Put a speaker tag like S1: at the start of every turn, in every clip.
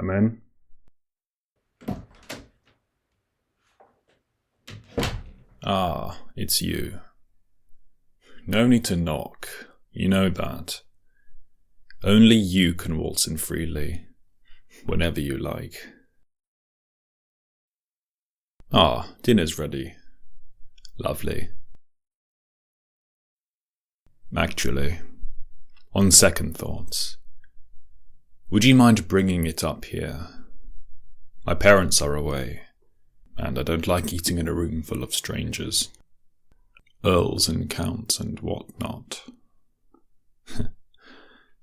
S1: Come in.
S2: Ah, it's you. No need to knock, you know that. Only you can waltz in freely, whenever you like. Ah, dinner's ready. Lovely. Actually, on second thoughts, would you mind bringing it up here? My parents are away, and I don't like eating in a room full of strangers. Earls and counts and what-not.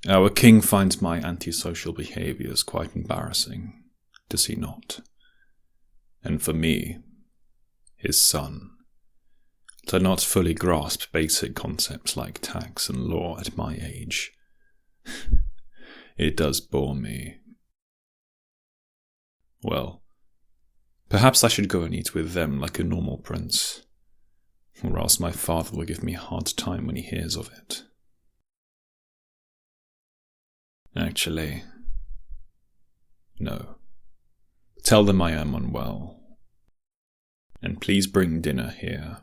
S2: Our king finds my antisocial behaviours quite embarrassing, does he not? And for me, his son, to not fully grasp basic concepts like tax and law at my age, it does bore me. Well, perhaps I should go and eat with them like a normal prince, or else my father will give me a hard time when he hears of it. Actually, no. Tell them I am unwell. And please bring dinner here.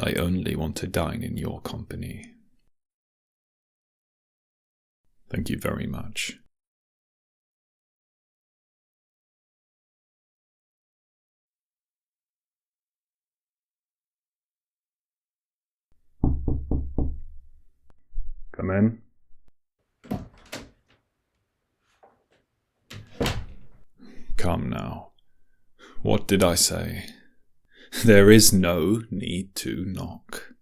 S2: I only want to dine in your company. Thank you very much.
S1: Come in.
S2: Come now. What did I say? There is no need to knock.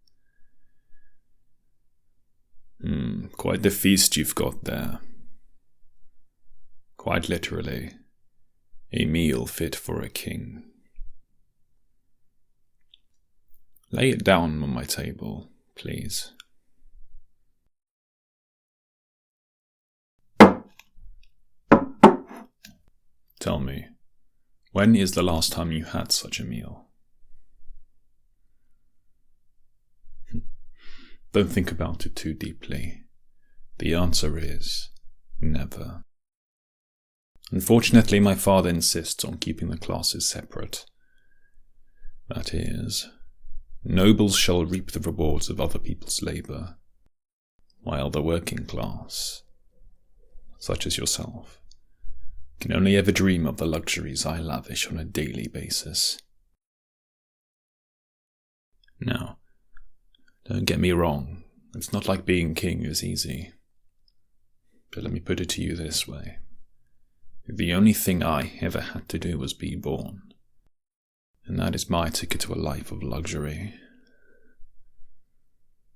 S2: Quite the feast you've got there. Quite literally, a meal fit for a king. Lay it down on my table, please. Tell me, when is the last time you had such a meal? Don't think about it too deeply. The answer is never. Unfortunately, my father insists on keeping the classes separate. That is, nobles shall reap the rewards of other people's labour, while the working class, such as yourself, can only ever dream of the luxuries I lavish on a daily basis. Now, don't get me wrong, it's not like being king is easy. But let me put it to you this way. The only thing I ever had to do was be born, and that is my ticket to a life of luxury.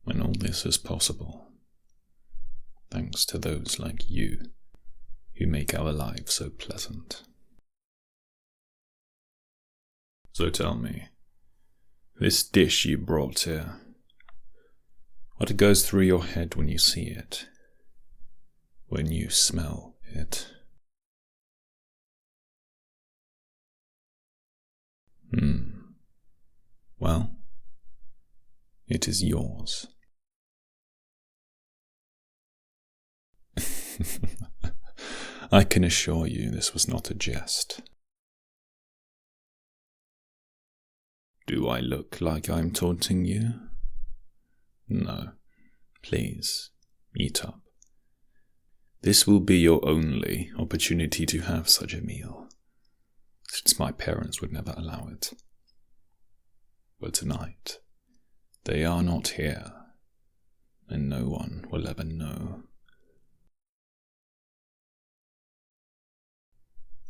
S2: And all this is possible, thanks to those like you, who make our lives so pleasant. So tell me, this dish you brought here, what goes through your head when you see it, when you smell it? Well, it is yours. I can assure you this was not a jest. Do I look like I'm taunting you? No. Please, eat up. This will be your only opportunity to have such a meal, since my parents would never allow it. But tonight, they are not here, and no one will ever know.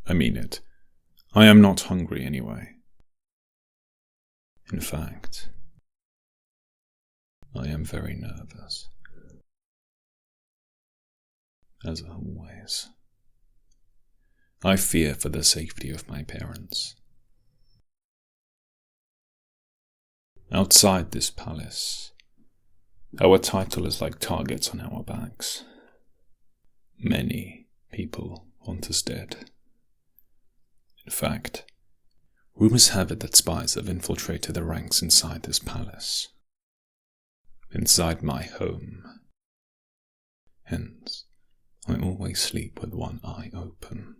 S2: I mean it. I am not hungry anyway. In fact, I am very nervous. As always. I fear for the safety of my parents. Outside this palace, our title is like targets on our backs. Many people want us dead. In fact, rumors have it that spies have infiltrated the ranks inside this palace. Inside my home. Hence, I always sleep with one eye open.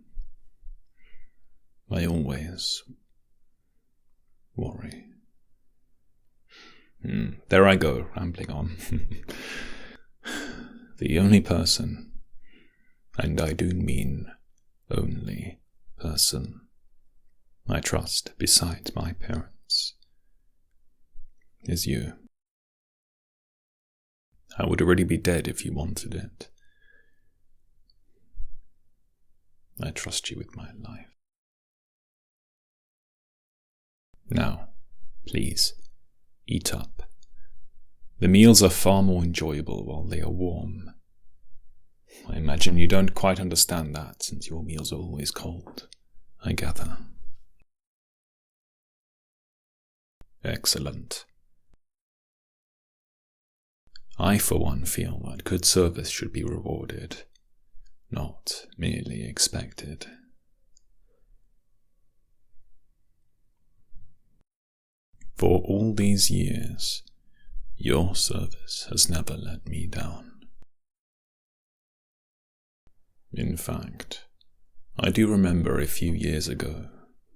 S2: I always worry. There I go, rambling on. The only person, and I do mean only person, I trust besides my parents is you. I would already be dead if you wanted it. I trust you with my life. Now, please, eat up. The meals are far more enjoyable while they are warm. I imagine you don't quite understand that, since your meals are always cold, I gather. Excellent. I, for one, feel that good service should be rewarded, not merely expected. For all these years, your service has never let me down. In fact, I do remember a few years ago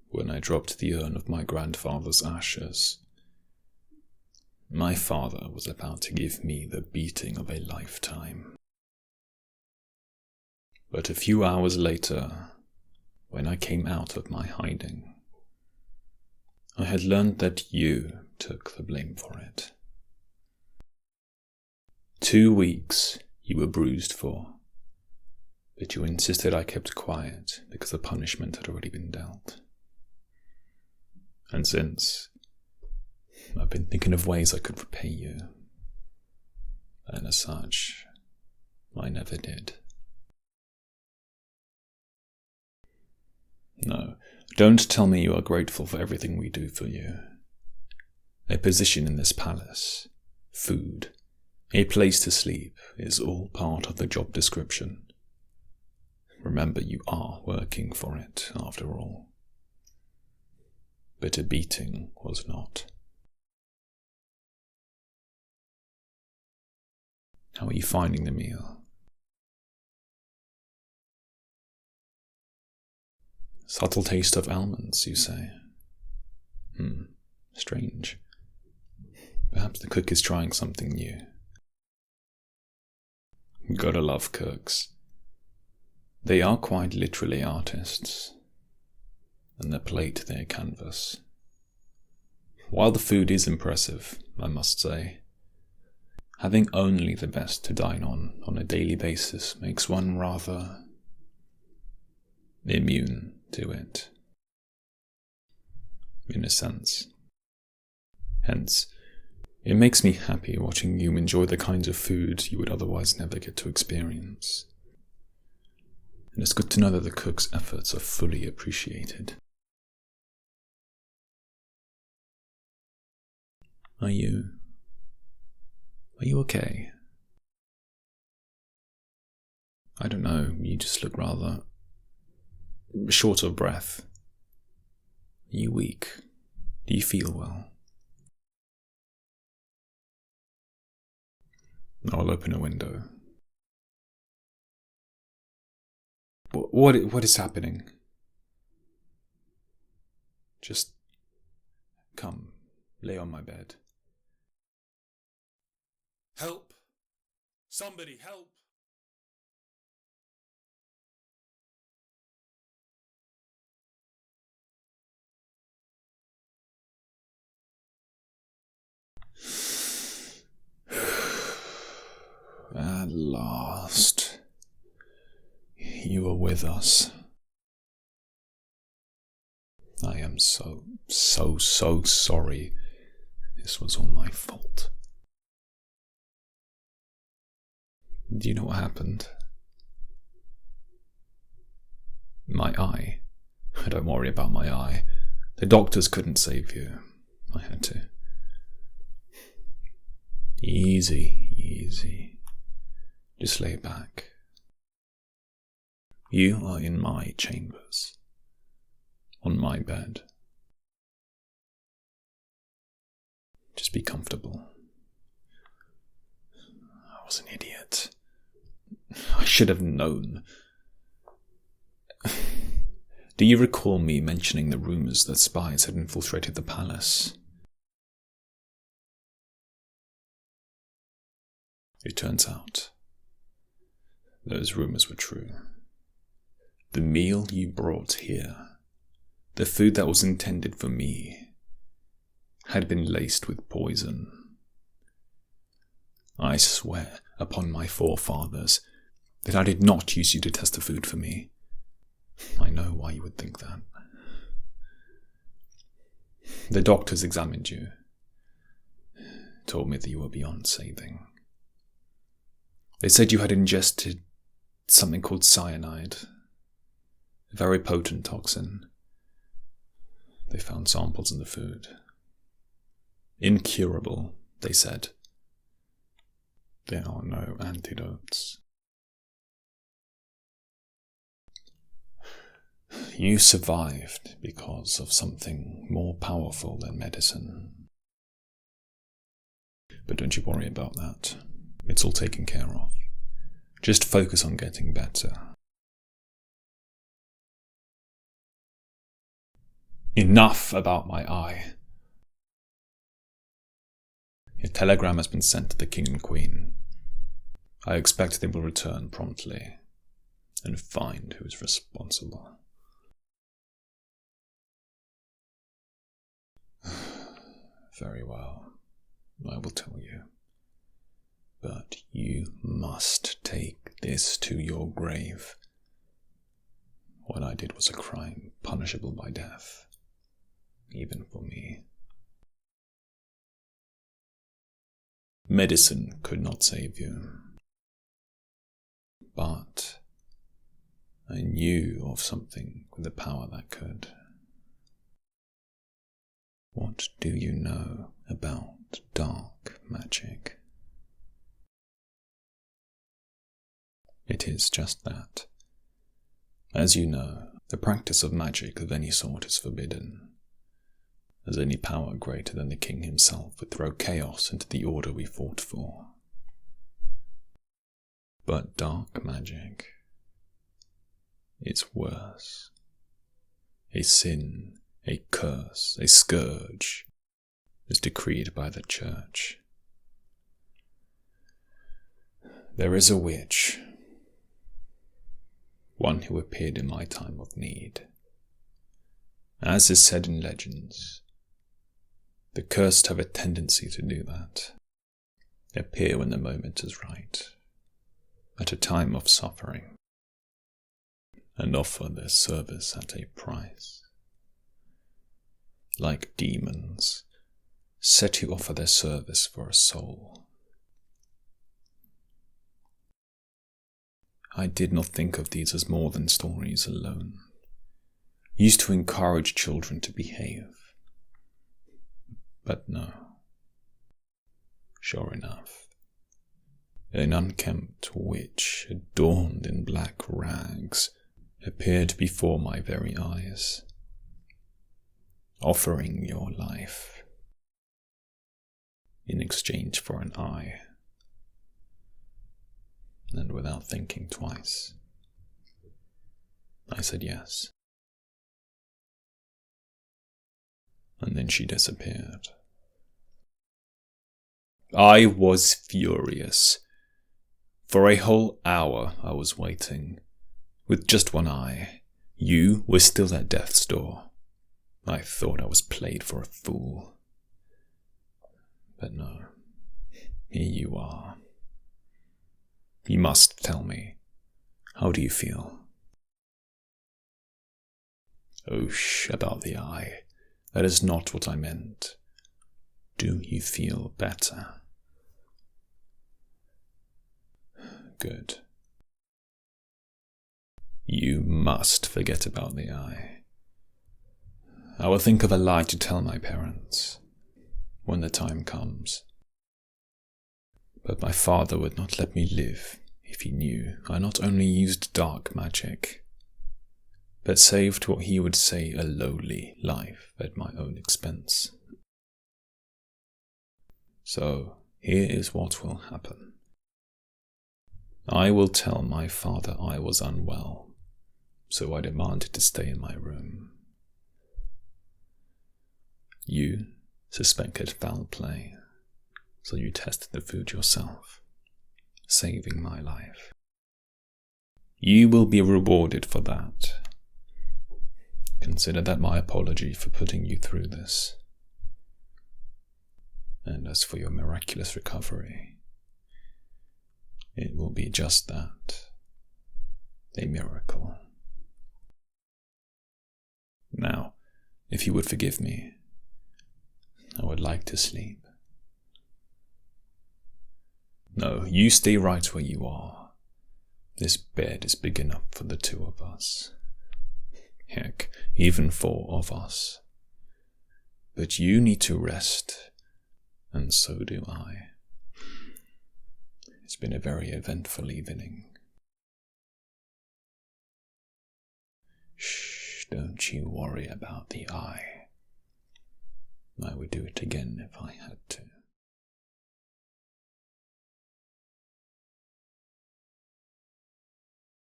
S2: when I dropped the urn of my grandfather's ashes. My father was about to give me the beating of a lifetime. But a few hours later, when I came out of my hiding, I had learned that you took the blame for it. 2 weeks you were bruised for, but you insisted I kept quiet because the punishment had already been dealt. And since, I've been thinking of ways I could repay you, and as such, I never did. No, don't tell me you are grateful for everything we do for you. A position in this palace, food, a place to sleep is all part of the job description. Remember, you are working for it, after all. But a beating was not. How are you finding the meal? Subtle taste of almonds, you say? Strange. Perhaps the cook is trying something new. Gotta love cooks. They are quite literally artists, and their plate their canvas. While the food is impressive, I must say, having only the best to dine on a daily basis makes one rather immune to it, in a sense. Hence, it makes me happy watching you enjoy the kinds of food you would otherwise never get to experience. And it's good to know that the cook's efforts are fully appreciated. Are you okay? I don't know, you just look rather short of breath. Are you weak? Do you feel well? I'll open a window. What is happening? Just come, lay on my bed.
S1: Help! Somebody help!
S2: At last, you are with us. I am so sorry. This was all my fault. Do you know what happened? My eye. Don't worry about my eye. The doctors couldn't save you. I had to. Easy. Just lay back. You are in my chambers. On my bed. Just be comfortable. I was an idiot. I should have known. Do you recall me mentioning the rumors that spies had infiltrated the palace? It turns out those rumors were true. The meal you brought here, the food that was intended for me, had been laced with poison. I swear upon my forefathers that I did not use you to test the food for me. I know why you would think that. The doctors examined you, told me that you were beyond saving. They said you had ingested something called cyanide, a very potent toxin. They found samples in the food. Incurable, they said. There are no antidotes. You survived because of something more powerful than medicine. But don't you worry about that. It's all taken care of. Just focus on getting better. Enough about my eye. A telegram has been sent to the King and Queen. I expect they will return promptly and find who is responsible. Very well, I will tell you. But you must take this to your grave. What I did was a crime punishable by death, even for me. Medicine could not save you. But I knew of something with the power that could. What do you know about dark magic? It is just that. As you know, the practice of magic of any sort is forbidden, as any power greater than the king himself would throw chaos into the order we fought for. But dark magic, it's worse. A sin, a curse, a scourge, is decreed by the church. There is a witch, one who appeared in my time of need. As is said in legends, the cursed have a tendency to do that, appear when the moment is right, at a time of suffering, and offer their service at a price. Like demons, set to offer their service for a soul. I did not think of these as more than stories alone, used to encourage children to behave. But no. Sure enough, an unkempt witch adorned in black rags appeared before my very eyes, offering your life in exchange for an eye. And without thinking twice, I said yes. And then she disappeared. I was furious. For a whole hour I was waiting, with just one eye. You were still at death's door. I thought I was played for a fool. But no, here you are. You must tell me. How do you feel? Oh, about the eye. That is not what I meant. Do you feel better? Good. You must forget about the eye. I will think of a lie to tell my parents when the time comes. But my father would not let me live if he knew I not only used dark magic, but saved what he would say a lowly life at my own expense. So here is what will happen. I will tell my father I was unwell, so I demanded to stay in my room. You suspected foul play, so you tested the food yourself, saving my life. You will be rewarded for that. Consider that my apology for putting you through this. And as for your miraculous recovery, it will be just that, a miracle. Now, if you would forgive me, I would like to sleep. No, you stay right where you are. This bed is big enough for the two of us. Heck, even 4 of us. But you need to rest, and so do I. It's been a very eventful evening. Shh, don't you worry about the eye. I would do it again if I had to.